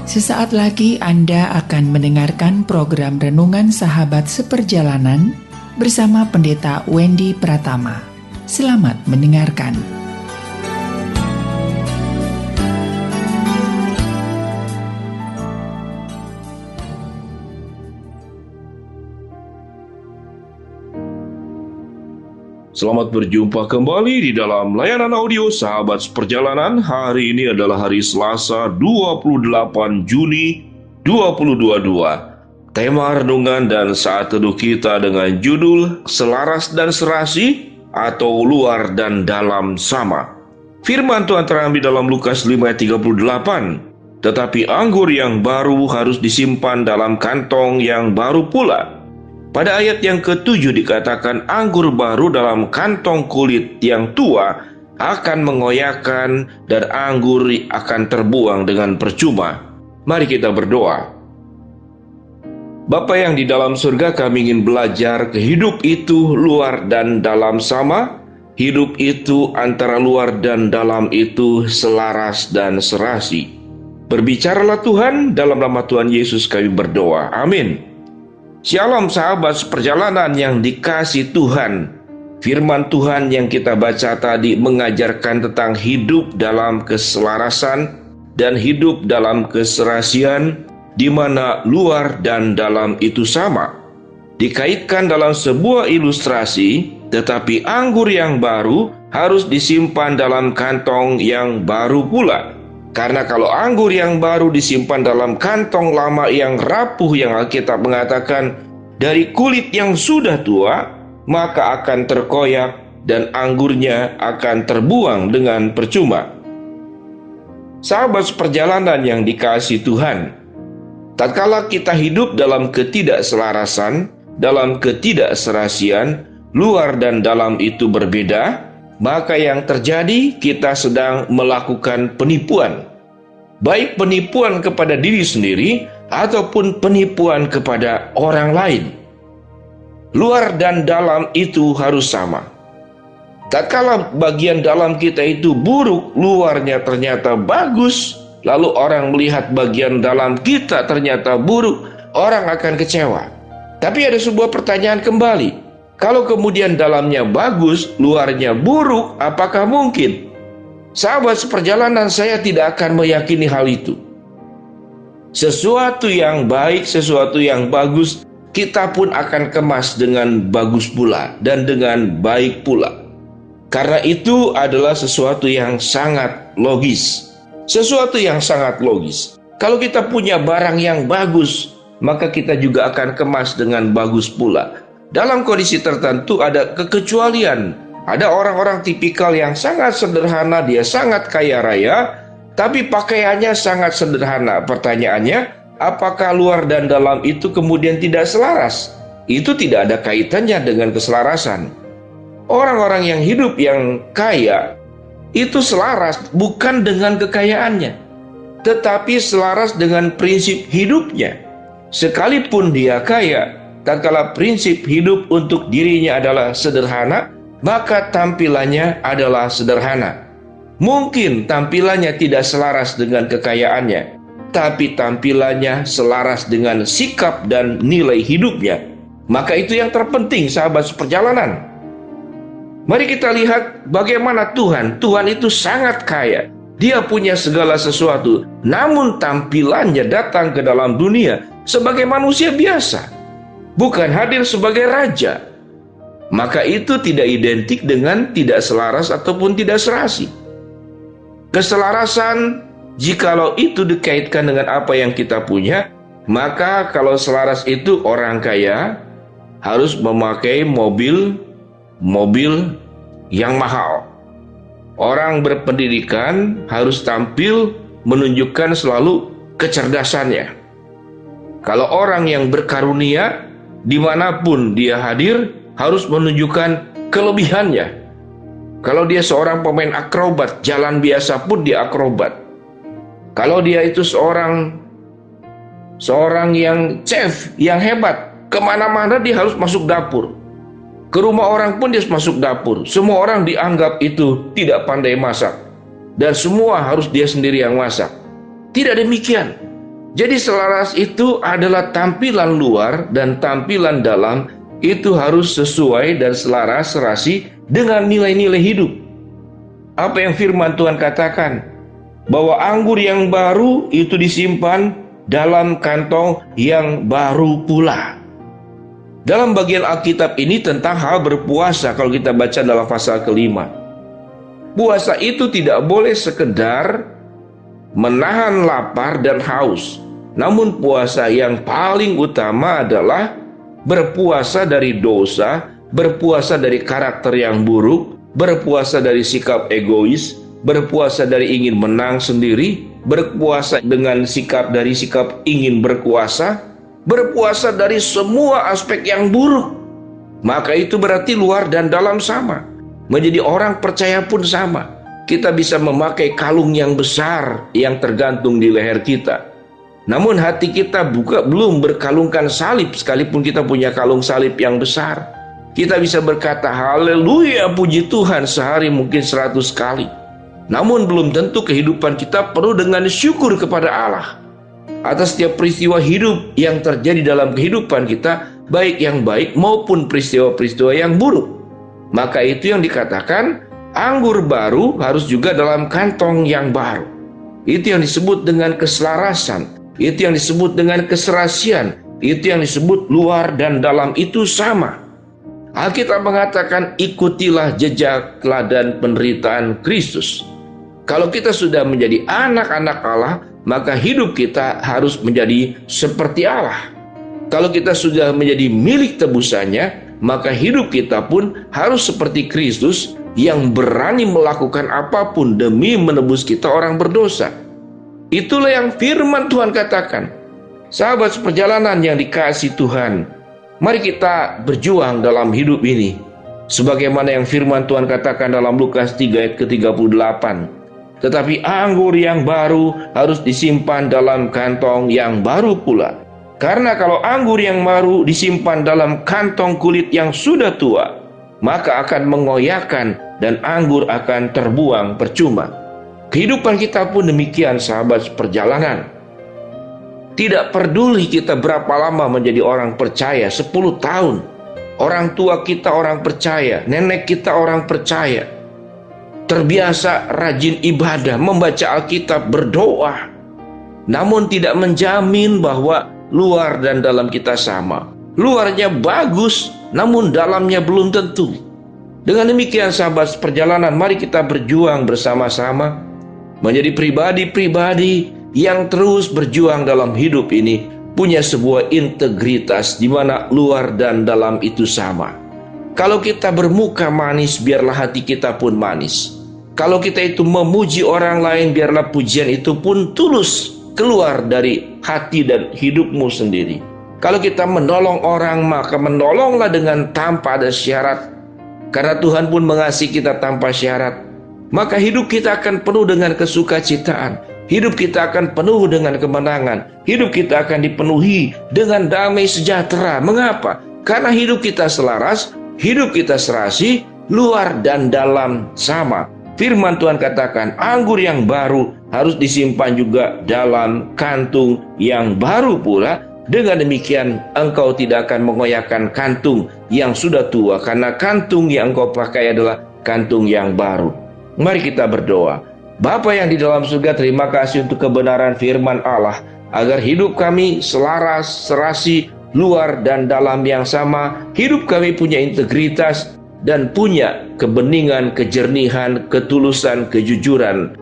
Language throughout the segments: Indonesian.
Sesaat lagi Anda akan mendengarkan program Renungan Sahabat Seperjalanan bersama Pendeta Wendy Pratama. Selamat mendengarkan. Selamat berjumpa kembali di dalam layanan audio Sahabat Seperjalanan. Hari ini adalah hari Selasa 28 Juni 2022. Tema renungan dan saat teduh kita dengan judul Selaras dan Serasi atau Luar dan Dalam Sama. Firman Tuhan terambil dalam Lukas 5 ayat 38. Tetapi anggur yang baru harus disimpan dalam kantong yang baru pula. Pada ayat yang ke-7 dikatakan anggur baru dalam kantong kulit yang tua akan mengoyakkan dan anggur akan terbuang dengan percuma. Mari kita berdoa. Bapa yang di dalam surga, kami ingin belajar ke hidup itu luar dan dalam sama. Hidup itu antara luar dan dalam itu selaras dan serasi. Berbicaralah Tuhan, dalam nama Tuhan Yesus kami berdoa. Amin. Shalom sahabat seperjalanan yang dikasihi Tuhan. Firman Tuhan yang kita baca tadi mengajarkan tentang hidup dalam keselarasan dan hidup dalam keserasian, di mana luar dan dalam itu sama. Dikaitkan dalam sebuah ilustrasi, tetapi anggur yang baru harus disimpan dalam kantong yang baru pula. Karena kalau anggur yang baru disimpan dalam kantong lama yang rapuh, yang Alkitab mengatakan dari kulit yang sudah tua, maka akan terkoyak dan anggurnya akan terbuang dengan percuma. Sahabat seperjalanan yang dikasihi Tuhan, tatkala kita hidup dalam ketidakselarasan, dalam ketidakserasian, luar dan dalam itu berbeda, maka yang terjadi kita sedang melakukan penipuan. Baik penipuan kepada diri sendiri ataupun penipuan kepada orang lain. Luar dan dalam itu harus sama. Tatkala bagian dalam kita itu buruk, luarnya ternyata bagus, lalu orang melihat bagian dalam kita ternyata buruk, orang akan kecewa. Tapi ada sebuah pertanyaan kembali. Kalau kemudian dalamnya bagus, luarnya buruk, apakah mungkin? Sahabat seperjalanan, saya tidak akan meyakini hal itu. Sesuatu yang baik, sesuatu yang bagus, kita pun akan kemas dengan bagus pula dan dengan baik pula. Karena itu adalah sesuatu yang sangat logis. Sesuatu yang sangat logis. Kalau kita punya barang yang bagus, maka kita juga akan kemas dengan bagus pula. Dalam kondisi tertentu ada kekecualian. Ada orang-orang tipikal yang sangat sederhana, dia sangat kaya raya, tapi pakaiannya sangat sederhana. Pertanyaannya, apakah luar dan dalam itu kemudian tidak selaras? Itu tidak ada kaitannya dengan keselarasan. Orang-orang yang hidup yang kaya, itu selaras bukan dengan kekayaannya, tetapi selaras dengan prinsip hidupnya. Sekalipun dia kaya, tatkala prinsip hidup untuk dirinya adalah sederhana, maka tampilannya adalah sederhana. Mungkin tampilannya tidak selaras dengan kekayaannya, tapi tampilannya selaras dengan sikap dan nilai hidupnya. Maka itu yang terpenting sahabat seperjalanan. Mari kita lihat bagaimana Tuhan itu sangat kaya. Dia punya segala sesuatu, namun tampilannya datang ke dalam dunia sebagai manusia biasa, bukan hadir sebagai raja. Maka itu tidak identik dengan tidak selaras ataupun tidak serasi. Keselarasan, jikalau itu dikaitkan dengan apa yang kita punya, maka kalau selaras itu orang kaya harus memakai mobil yang mahal. Orang berpendidikan harus tampil menunjukkan selalu kecerdasannya. Kalau orang yang berkarunia, dimanapun dia hadir, harus menunjukkan kelebihannya. Kalau dia seorang pemain akrobat, jalan biasa pun dia akrobat. Kalau dia itu seorang yang chef, yang hebat, kemana-mana dia harus masuk dapur. Ke rumah orang pun dia harus masuk dapur. Semua orang dianggap itu tidak pandai masak, dan semua harus dia sendiri yang masak. Tidak demikian. Jadi selaras itu adalah tampilan luar dan tampilan dalam itu harus sesuai dan selaras serasi dengan nilai-nilai hidup. Apa yang firman Tuhan katakan? Bahwa anggur yang baru itu disimpan dalam kantong yang baru pula. Dalam bagian Alkitab ini tentang hal berpuasa kalau kita baca dalam pasal kelima. Puasa itu tidak boleh sekedar menahan lapar dan haus. Namun puasa yang paling utama adalah berpuasa dari dosa, berpuasa dari karakter yang buruk, berpuasa dari sikap egois, berpuasa dari ingin menang sendiri, berpuasa dengan sikap ingin berkuasa, berpuasa dari semua aspek yang buruk. Maka itu berarti luar dan dalam sama. Menjadi orang percaya pun sama. Kita bisa memakai kalung yang besar yang tergantung di leher kita. Namun hati kita belum berkalungkan salib, sekalipun kita punya kalung salib yang besar. Kita bisa berkata haleluya puji Tuhan sehari mungkin 100 kali. Namun belum tentu kehidupan kita penuh dengan syukur kepada Allah atas setiap peristiwa hidup yang terjadi dalam kehidupan kita, baik yang baik maupun peristiwa-peristiwa yang buruk. Maka itu yang dikatakan anggur baru harus juga dalam kantong yang baru. Itu yang disebut dengan keselarasan. Itu yang disebut dengan keserasian. Itu yang disebut luar dan dalam itu sama. Alkitab mengatakan ikutilah jejak teladan penderitaan Kristus. Kalau kita sudah menjadi anak-anak Allah, maka hidup kita harus menjadi seperti Allah. Kalau kita sudah menjadi milik tebusannya, maka hidup kita pun harus seperti Kristus yang berani melakukan apapun demi menebus kita orang berdosa. Itulah yang firman Tuhan katakan. Sahabat seperjalanan yang dikasihi Tuhan, mari kita berjuang dalam hidup ini. Sebagaimana yang firman Tuhan katakan dalam Lukas 3 ayat ke-38. Tetapi anggur yang baru harus disimpan dalam kantong yang baru pula. Karena kalau anggur yang baru disimpan dalam kantong kulit yang sudah tua, maka akan mengoyakkan dan anggur akan terbuang percuma. Kehidupan kita pun demikian sahabat perjalanan. Tidak peduli kita berapa lama menjadi orang percaya, 10 tahun. Orang tua kita orang percaya, nenek kita orang percaya. Terbiasa rajin ibadah, membaca Alkitab, berdoa. Namun tidak menjamin bahwa luar dan dalam kita sama. Luarnya bagus, namun dalamnya belum tentu. Dengan demikian sahabat perjalanan, mari kita berjuang bersama-sama menjadi pribadi-pribadi yang terus berjuang dalam hidup ini, punya sebuah integritas di mana luar dan dalam itu sama. Kalau kita bermuka manis, biarlah hati kita pun manis. Kalau kita itu memuji orang lain, biarlah pujian itu pun tulus keluar dari hati dan hidupmu sendiri. Kalau kita menolong orang, maka menolonglah dengan tanpa ada syarat. Karena Tuhan pun mengasihi kita tanpa syarat. Maka hidup kita akan penuh dengan kesukacitaan. Hidup kita akan penuh dengan kemenangan. Hidup kita akan dipenuhi dengan damai sejahtera. Mengapa? Karena hidup kita selaras, hidup kita serasi, luar dan dalam sama. Firman Tuhan katakan, anggur yang baru harus disimpan juga dalam kantung yang baru pula. Dengan demikian, engkau tidak akan mengoyakkan kantung yang sudah tua, karena kantung yang engkau pakai adalah kantung yang baru. Mari kita berdoa. Bapa yang di dalam surga, terima kasih untuk kebenaran firman Allah, agar hidup kami selaras, serasi, luar dan dalam yang sama. Hidup kami punya integritas dan punya kebeningan, kejernihan, ketulusan, kejujuran.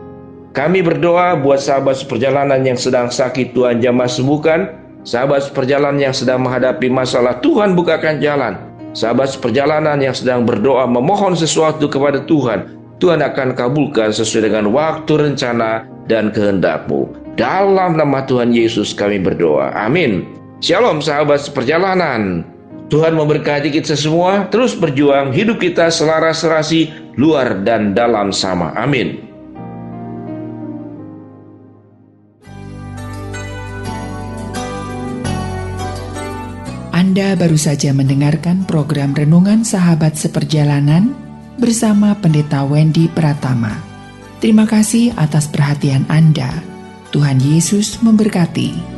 Kami berdoa buat sahabat seperjalanan yang sedang sakit, Tuhan jamah sembuhkan. Sahabat seperjalanan yang sedang menghadapi masalah, Tuhan bukakan jalan. Sahabat seperjalanan yang sedang berdoa memohon sesuatu kepada Tuhan, Tuhan akan kabulkan sesuai dengan waktu, rencana, dan kehendak-Mu. Dalam nama Tuhan Yesus kami berdoa. Amin. Shalom sahabat seperjalanan. Tuhan memberkati kita semua. Terus berjuang, hidup kita selaras serasi, luar dan dalam sama. Amin. Anda baru saja mendengarkan program Renungan Sahabat Seperjalanan bersama Pendeta Wendy Pratama. Terima kasih atas perhatian Anda. Tuhan Yesus memberkati.